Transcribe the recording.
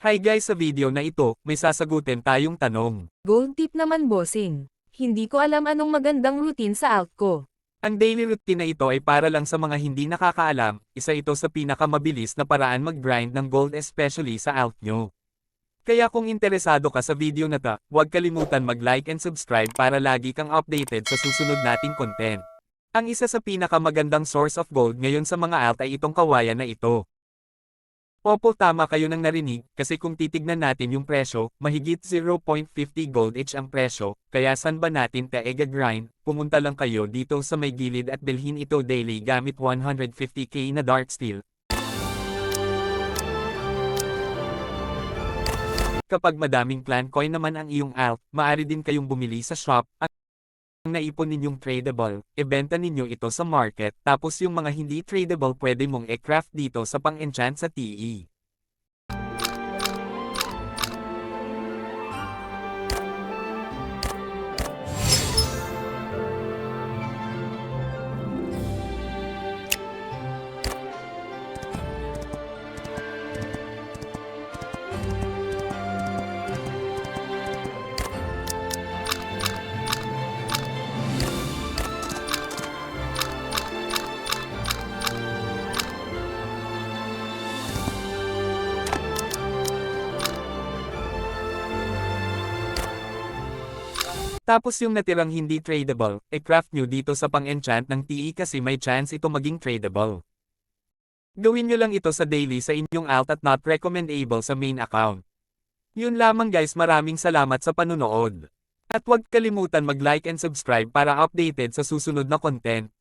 Hi guys, sa video na ito, may sasagutin tayong tanong. Gold tip naman bossing. Hindi ko alam anong magandang routine sa alt ko. Ang daily routine na ito ay para lang sa mga hindi nakakaalam, isa ito sa pinakamabilis na paraan mag-grind ng gold especially sa alt nyo. Kaya kung interesado ka sa video na to, huwag kalimutan mag-like and subscribe para lagi kang updated sa susunod nating content. Ang isa sa pinakamagandang source of gold ngayon sa mga alt ay itong kawayan na ito. Opo, tama kayo nang narinig, kasi kung titignan natin yung presyo, mahigit 0.50 gold each ang presyo, kaya san ba natin grind? Pumunta lang kayo dito sa may gilid at bilhin ito daily gamit 150k na dart steel. Kapag madaming plant coin naman ang iyong alt, maaari din kayong bumili sa shop, ang naipon ninyong tradable, ibenta ninyo ito sa market, tapos yung mga hindi tradable pwede mong e-craft dito sa pang-enchant sa TE. Tapos yung natirang hindi tradable, e-craft nyo dito sa pang-enchant ng TE kasi may chance ito maging tradable. Gawin nyo lang ito sa daily sa inyong alt at not recommendable sa main account. Yun lamang guys, maraming salamat sa panunood. At huwag kalimutan mag-like and subscribe para updated sa susunod na content.